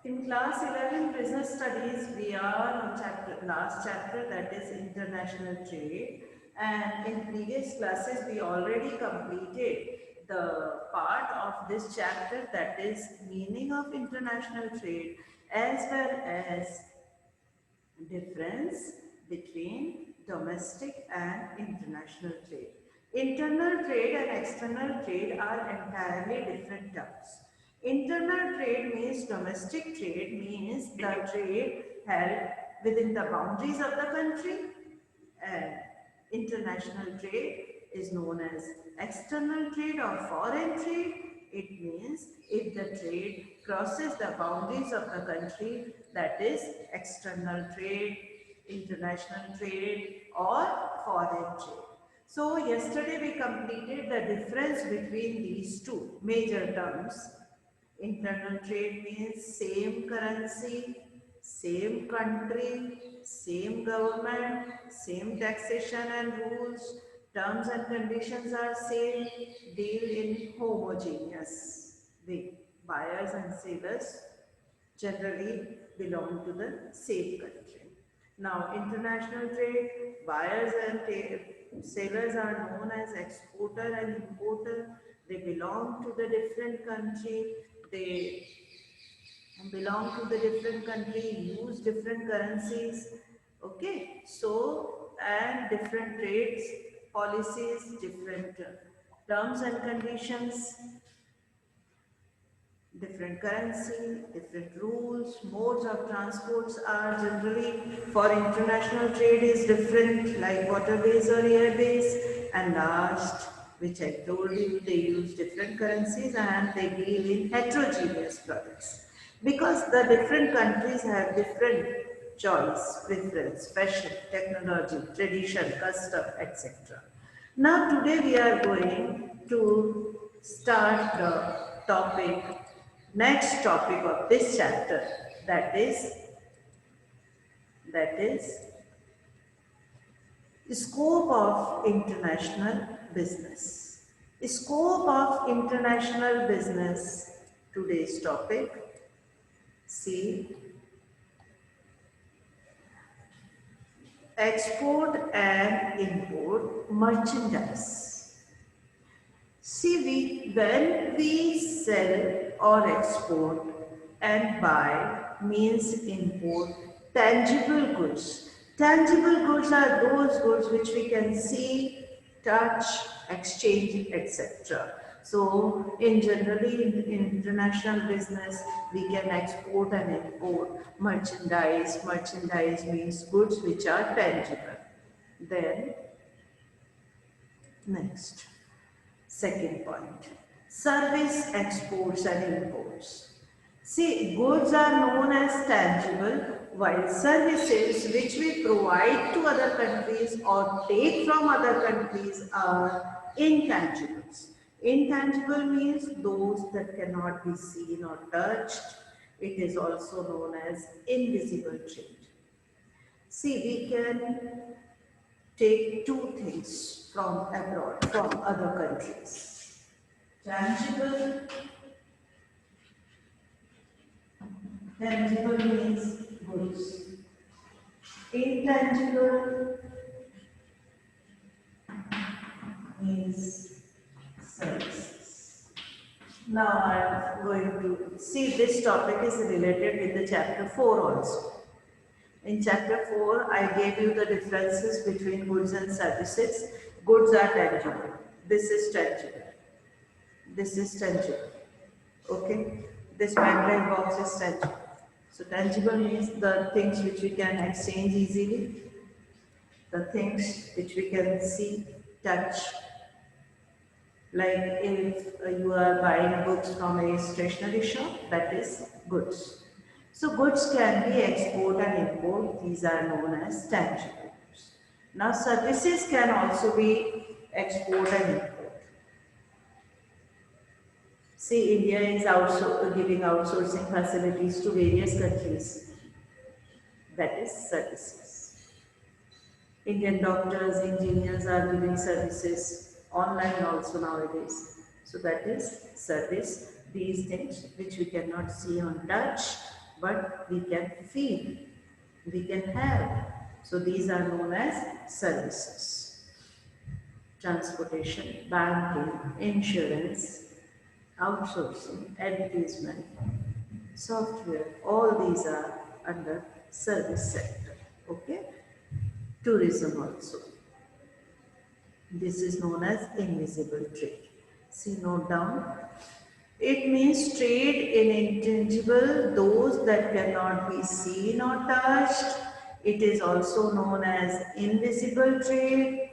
In class 11 business studies, we are on last chapter, that is international trade, and in previous classes we already completed the part of this chapter, that is meaning of international trade as well as difference between domestic and international trade. Internal trade and external trade are entirely different terms. Internal trade means domestic trade means the trade held within the boundaries of the country, and international trade is known as external trade or foreign trade. It means if the trade crosses the boundaries of the country, that is external trade, international trade or foreign trade. So yesterday we completed the difference between these two major terms. Internal trade means same currency, same country, same government, same taxation and rules, terms and conditions are same, deal in homogeneous way. Buyers and sellers generally belong to the same country. Now, international trade, buyers and sellers are known as exporter and importer. They belong to the different country. They belong to the different country, use different currencies. Okay, so and different trades, policies, different terms and conditions, different currency, different rules, modes of transports are generally for international trade is different, like waterways or airways. And last, which I told you, they use different currencies and they deal in heterogeneous products. Because the different countries have different choice, preference, fashion, technology, tradition, custom, etc. Now today we are going to start the topic, next topic of this chapter, that is scope of international business. Scope of international business, today's topic. See, export and import merchandise. See, when we sell or export and buy means import tangible goods. Tangible goods are those goods which we can see, touch, exchange, etc. So, in generally in international business, we can export and import merchandise. Merchandise means goods which are tangible. Then, next. Second point, service exports and imports. See, goods are known as tangible, while services which we provide to other countries or take from other countries are intangibles. Intangible means those that cannot be seen or touched. It is also known as invisible trade. See, we can take two things from abroad, from other countries. Tangible, tangible means goods. Intangible means services. Now I am going to see this topic is related with the chapter 4 also. In chapter 4, I gave you the differences between goods and services. Goods are tangible. This is tangible. This is tangible. Okay. This pen drive box is tangible. So tangible means the things which we can exchange easily, the things which we can see, touch. Like if you are buying books from a stationery shop, that is goods. So goods can be export and import. These are known as tangible goods. Now services can also be export and import. See, India is also giving outsourcing facilities to various countries. That is services. Indian doctors, engineers are giving services online also nowadays. So that is service. These things which we cannot see on touch but we can feel, we can have. So these are known as services. Transportation, banking, insurance, outsourcing, advertisement, software, all these are under service sector. Okay? Tourism also. This is known as invisible trade. See, note down. It means trade in intangible, those that cannot be seen or touched. It is also known as invisible trade.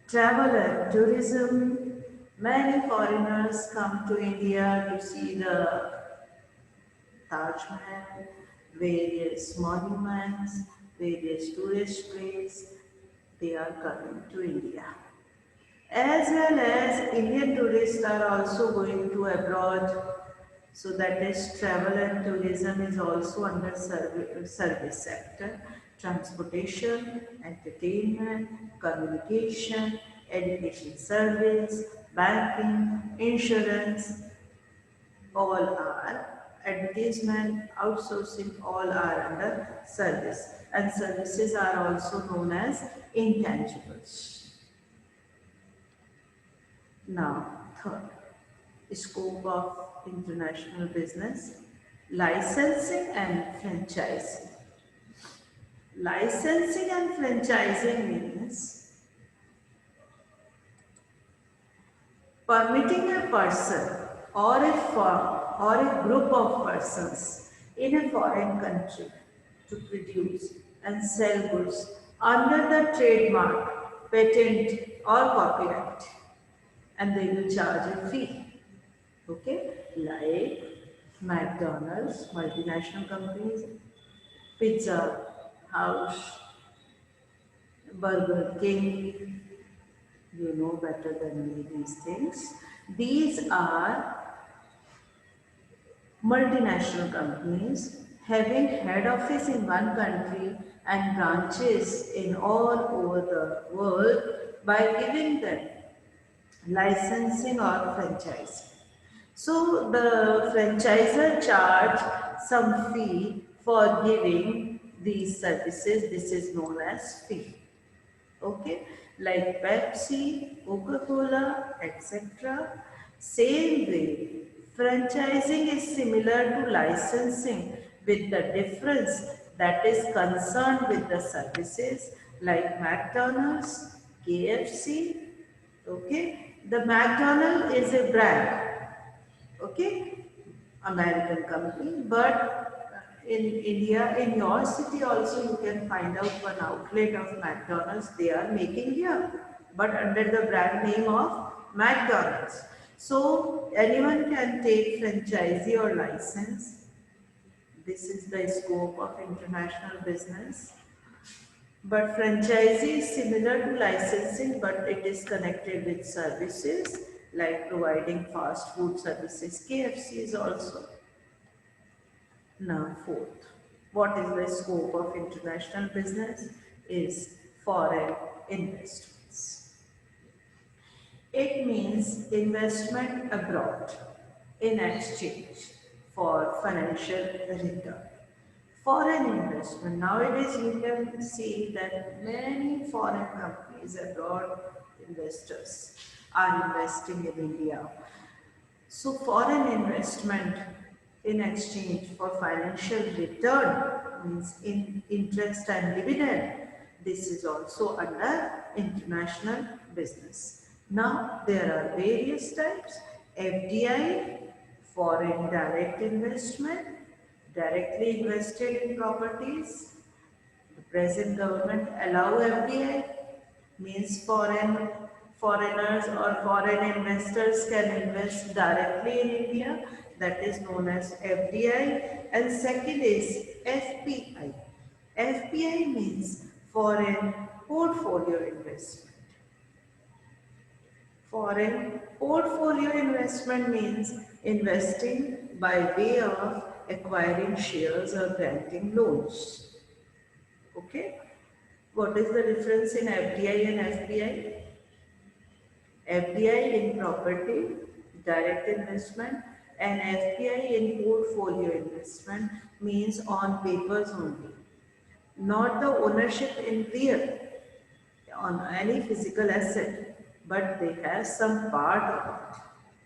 Travel and tourism. Many foreigners come to India to see the Taj Mahal, various monuments, various tourist places. They are coming to India. As well as Indian tourists are also going to abroad. So that is travel and tourism is also under service sector. Transportation, entertainment, communication, education service, banking, insurance, all are advertisement, outsourcing, all are under service. And services are also known as intangibles. Now, third, scope of international business, licensing and franchising. Licensing and franchising means permitting a person or a firm or a group of persons in a foreign country to produce and sell goods under the trademark, patent or copyright, and they will charge a fee. Okay, like McDonald's, multinational companies, Pizza House, Burger King, you know better than me these things. These are multinational companies having head office in one country and branches in all over the world by giving them licensing or franchising. So the franchisor charge some fee for giving these services. This is known as fee. Okay, like Pepsi, Coca-Cola, etc. Same way, franchising is similar to licensing with the difference that is concerned with the services like McDonald's, KFC. Okay, the McDonald's is a brand, okay, American company, but in India, in your city also you can find out one outlet of McDonald's they are making here, but under the brand name of McDonald's. So anyone can take franchisee or license. This is the scope of international business. But franchisee is similar to licensing, but it is connected with services like providing fast food services. KFC is also. Now, fourth, what is the scope of international business? Is foreign investments. It means investment abroad in exchange for financial return. Foreign investment. Nowadays, you can see that many foreign companies, abroad investors, are investing in India. So, foreign investment in exchange for financial return means in interest and dividend. This is also under international business. Now, there are various types. FDI, foreign direct investment, directly invested in properties. The present government allow FDI, means foreigners or foreign investors can invest directly in India. That is known as FDI. And second is FPI. FPI means foreign portfolio investment. Foreign portfolio investment means investing by way of acquiring shares or granting loans. Okay? What is the difference in FDI and FPI? FDI in property, direct investment. An FPI in portfolio investment means on papers only, not the ownership in real on any physical asset, but they have some part of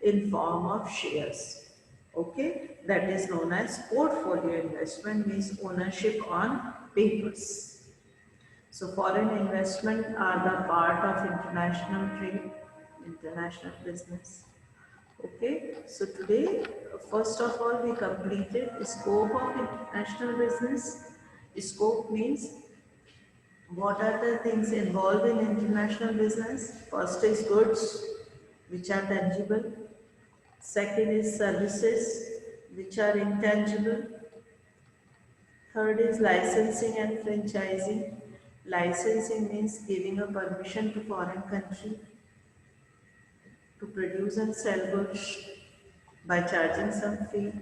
it in form of shares. Okay, that is known as portfolio investment, means ownership on papers. So foreign investment are the part of international trade, international business. Okay, so today, first of all, we completed scope of international business. Scope means what are the things involved in international business? First is goods, which are tangible. Second is services, which are intangible. Third is licensing and franchising. Licensing means giving a permission to foreign country to produce and sell goods by charging some fee.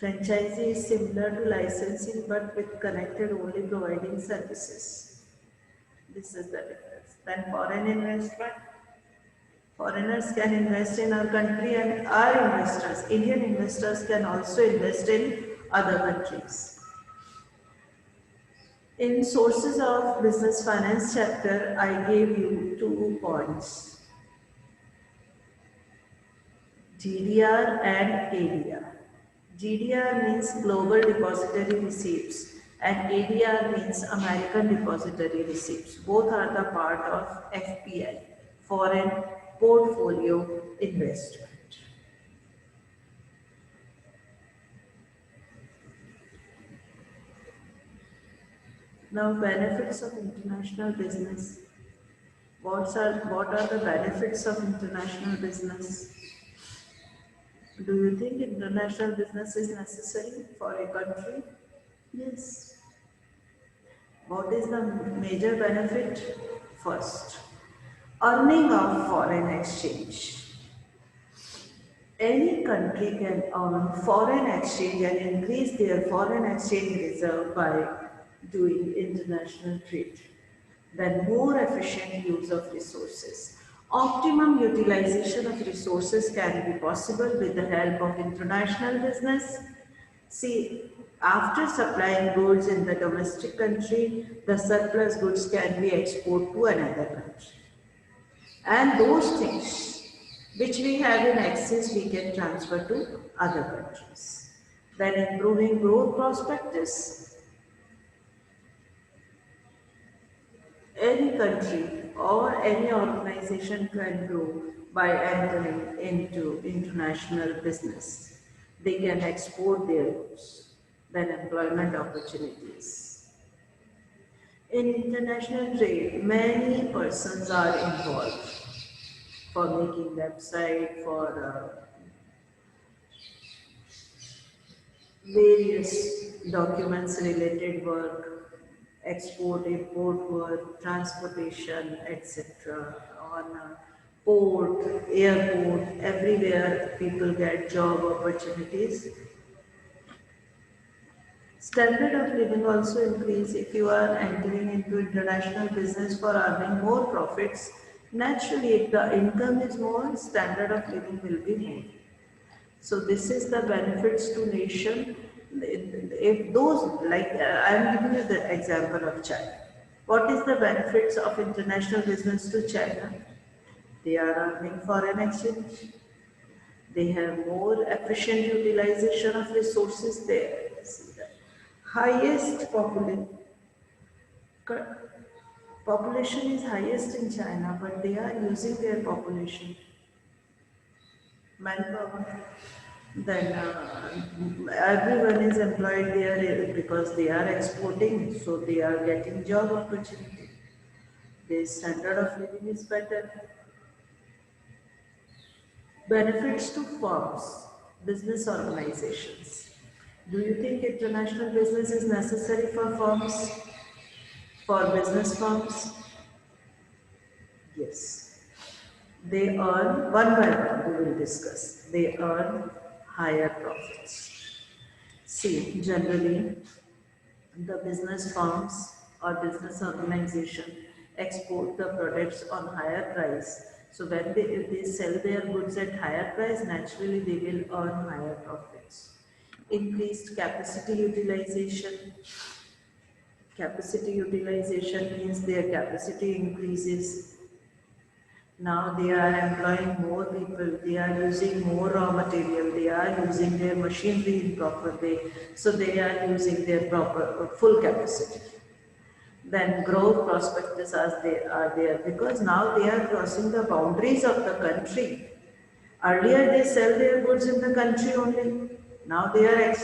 Franchisee is similar to licensing but with connected only providing services. This is the difference. Then foreign investment. Foreigners can invest in our country and our investors, Indian investors can also invest in other countries. In sources of business finance chapter, I gave you 2 points. GDR and ADR. GDR means Global Depository Receipts and ADR means American Depository Receipts. Both are the part of FPI, Foreign Portfolio Investment. Now, benefits of international business. What are the benefits of international business? Do you think international business is necessary for a country? Yes. What is the major benefit? First, earning of foreign exchange. Any country can earn foreign exchange and increase their foreign exchange reserve by doing international trade. Then more efficient use of resources. Optimum utilization of resources can be possible with the help of international business. See, after supplying goods in the domestic country, the surplus goods can be exported to another country. And those things which we have in excess, we can transfer to other countries. Then improving growth prospectus. Any country or any organization can grow by entering into international business. They can export their goods, then employment opportunities. In international trade, many persons are involved for making website, for various documents related work, export, import work, transportation, etc. On port, airport, everywhere people get job opportunities. Standard of living also increase if you are entering into international business for earning more profits. Naturally, if the income is more, standard of living will be more. So this is the benefits to nation. If those, like I am giving you the example of China. What is the benefits of international business to China? They are earning foreign exchange. They have more efficient utilization of resources there. Highest population is highest in China, but they are using their population, manpower. Then everyone is employed there because they are exporting, so they are getting job opportunity. Their standard of living is better. Benefits to firms, business organizations. Do you think international business is necessary for firms, for business firms? Yes. They earn, one by one we will discuss, they earn higher profits. See, generally, the business firms or business organization export the products on higher price So when they sell their goods at higher price, naturally they will earn higher profits. Increased capacity utilization. Capacity utilization means their capacity increases. Now they are employing more people, they are using more raw material, they are using their machinery in proper way, so they are using their proper full capacity. Then growth prospects are there because now they are crossing the boundaries of the country. Earlier they sell their goods in the country only. Now they are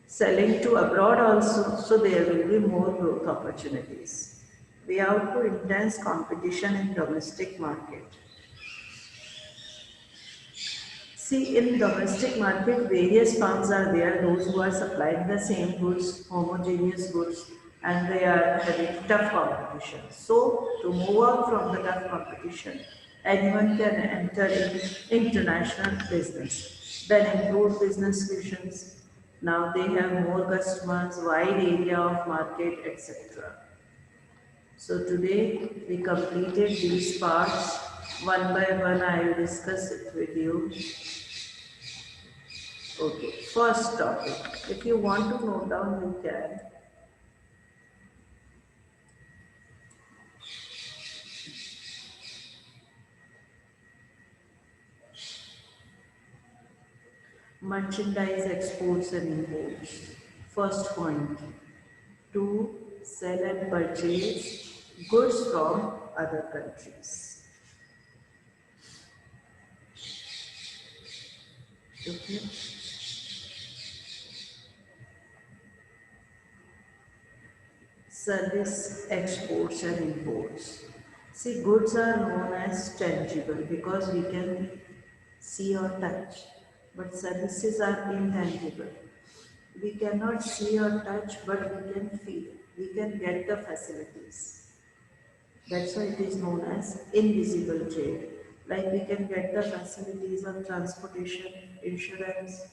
selling to abroad also, so there will be more growth opportunities. We have to intense competition in domestic market. See, in domestic market, various firms are there, those who are supplying the same goods, homogeneous goods, and they are having tough competition. So, to move out from the tough competition, anyone can enter in international business. Then improve business visions. Now they have more customers, wide area of market, etc. So today we completed these parts. One by one I will discuss it with you. Okay, first topic. If you want to note down, you can. Merchandise exports and imports. First point, to sell and purchase goods from other countries. Okay. Service exports and imports. See, goods are known as tangible because we can see or touch, but services are intangible. We cannot see or touch, but we can feel. We can get the facilities. That's why it is known as invisible trade. Like we can get the facilities of transportation, insurance,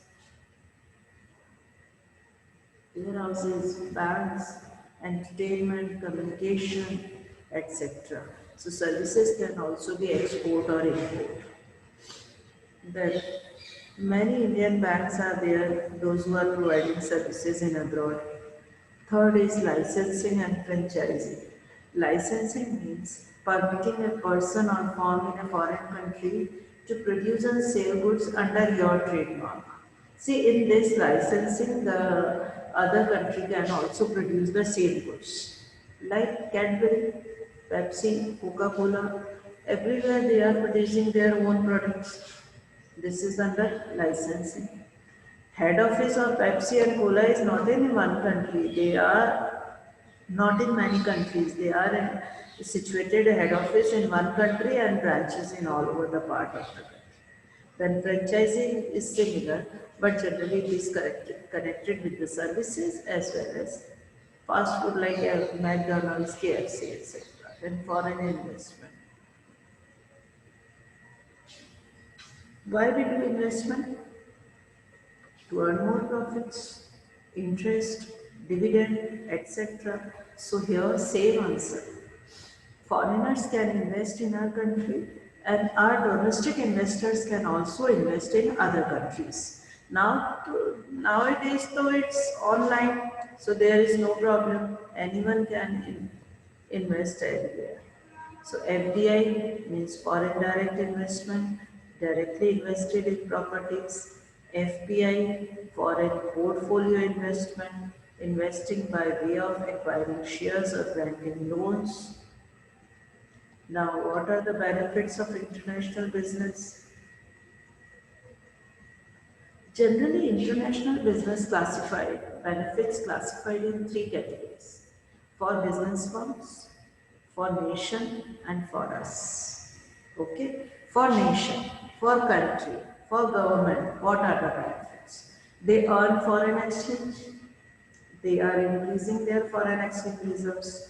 warehouses, banks, entertainment, communication, etc. So services can also be export or import. Then many Indian banks are there, those who are providing services in abroad. Third is licensing and franchising. Licensing means permitting a person or firm in a foreign country to produce and sell goods under your trademark. See, in this licensing, the other country can also produce the same goods. Like Cadbury, Pepsi, Coca-Cola, everywhere they are producing their own products. This is under licensing. Head office of Pepsi and Cola is not in one country. They are not in many countries. They are situated head office in one country and branches in all over the part of the country. Then franchising is similar, but generally it is connected with the services as well as fast food like McDonald's, KFC, etc. Then foreign investment. Why we do investment? To earn more profits, interest, dividend, etc. So here same answer. Foreigners can invest in our country and our domestic investors can also invest in other countries. Nowadays though it's online, so there is no problem. Anyone can invest anywhere. So FDI means foreign direct investment, directly invested in properties. FPI, foreign portfolio investment, investing by way of acquiring shares or granting loans. Now, what are the benefits of international business? Generally, international business benefits classified in three categories: for business firms, for nation, and for us. Okay? For nation, for country, for government, what are the benefits? They earn foreign exchange, they are increasing their foreign exchange reserves,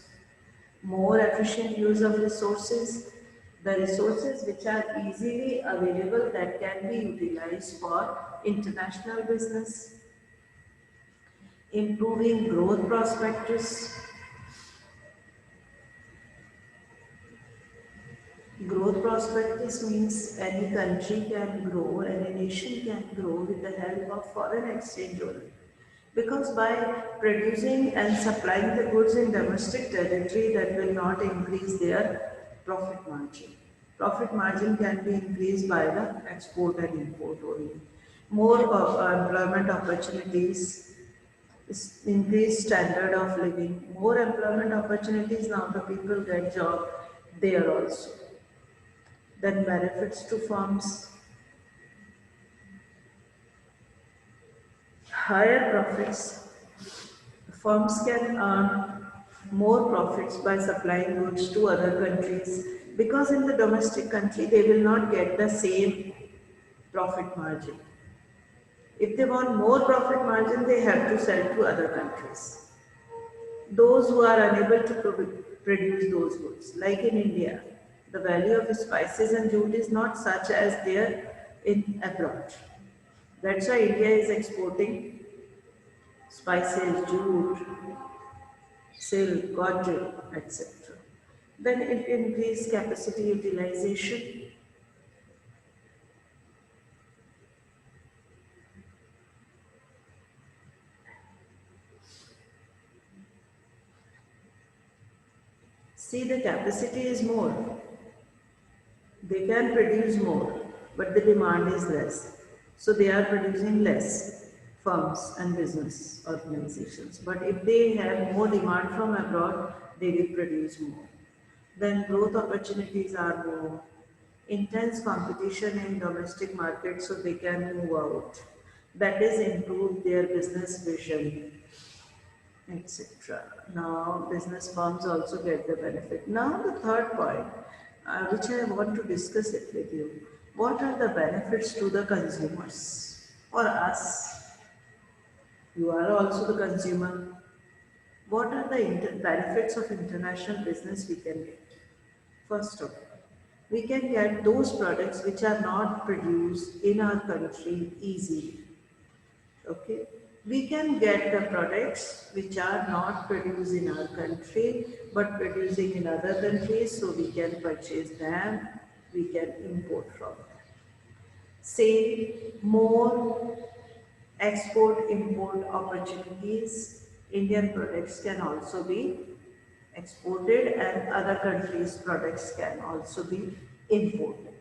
more efficient use of resources, the resources which are easily available that can be utilized for international business, improving growth prospectus. Growth prospectus means any country can grow, any nation can grow with the help of foreign exchange only. Because by producing and supplying the goods in domestic territory, that will not increase their profit margin. Profit margin can be increased by the export and import only. More employment opportunities, increased standard of living, more employment opportunities, now the people get job there also. Then benefits to firms, higher profits. Firms can earn more profits by supplying goods to other countries because in the domestic country they will not get the same profit margin. If they want more profit margin, they have to sell to other countries. Those who are unable to produce those goods, like in India, the value of spices and jute is not such as there in abroad. That's why India is exporting spices, jute, silk, cotton, etc. Then it increased capacity utilization. See, the capacity is more. They can produce more, but the demand is less. So they are producing less, firms and business organizations. But if they have more demand from abroad, they will produce more. Then growth opportunities are more. Intense competition in domestic markets so they can move out. That is improve their business vision, etc. Now, business firms also get the benefit. Now, the third point, which I want to discuss it with you. What are the benefits to the consumers? Or us? You are also the consumer. What are the benefits of international business we can get? First of all, we can get those products which are not produced in our country easily. Okay, we can get the products which are not produced in our country but producing in other countries, so we can purchase them, we can import from them. Say more export import opportunities. Indian products can also be exported and other countries' products can also be imported.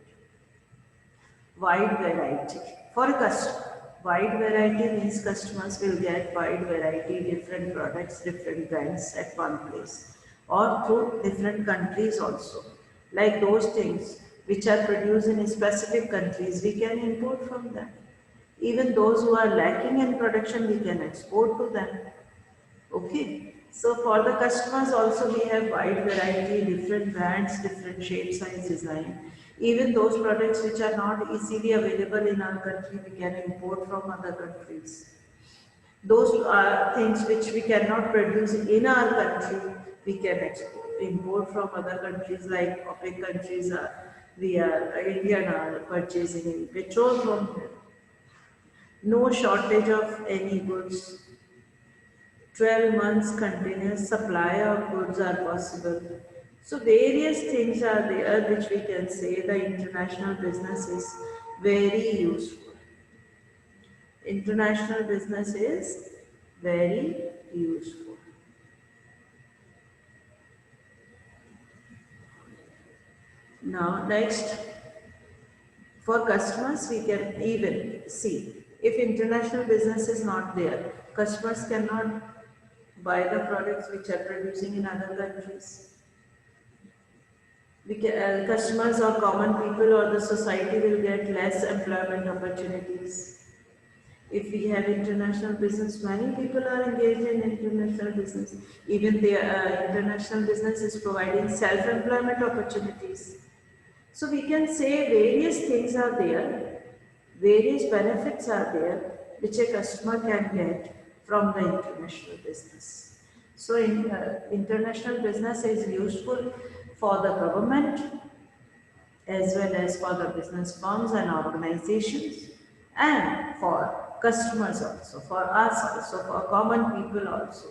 Wide variety for a customer. Wide variety means customers will get wide variety, different products, different brands at one place or through different countries also. Like those things which are produced in specific countries, we can import from them. Even those who are lacking in production, we can export to them. Okay, so for the customers also we have wide variety, different brands, different shape, size, design. Even those products which are not easily available in our country, we can import from other countries. Those are things which we cannot produce in our country, we can export, import from other countries like OPEC countries are, we are, Indian are purchasing petrol from here. No shortage of any goods. 12 months continuous supply of goods are possible. So various things are there which we can say the international business is very useful. International business is very useful. Now next, for customers we can even see if international business is not there, customers cannot buy the products which are producing in other countries. Customers or common people or the society will get less employment opportunities. If we have international business, many people are engaged in international business. Even the international business is providing self-employment opportunities. So we can say various things are there, various benefits are there which a customer can get from the international business. So international business is useful for the government as well as for the business firms and organizations and for customers also, for us also, for common people also.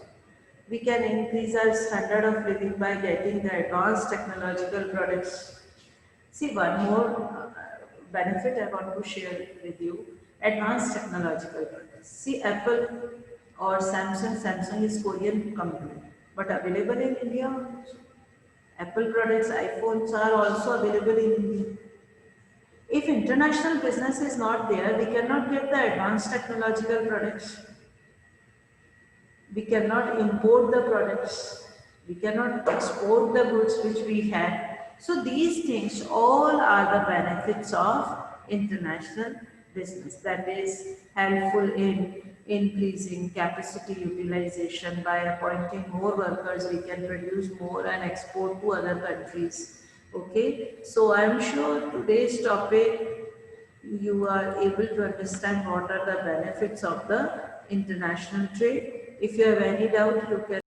We can increase our standard of living by getting the advanced technological products See, one more benefit I want to share with you, advanced technological products. See, Apple or Samsung is Korean company, but available in India also. Apple products, iPhones are also available in India. If international business is not there, we cannot get the advanced technological products. We cannot import the products. We cannot export the goods which we have. So these things all are the benefits of international business, that is helpful in increasing capacity utilization. By appointing more workers, we can produce more and export to other countries. Okay, so I am sure today's topic you are able to understand what are the benefits of the international trade. If you have any doubt, you can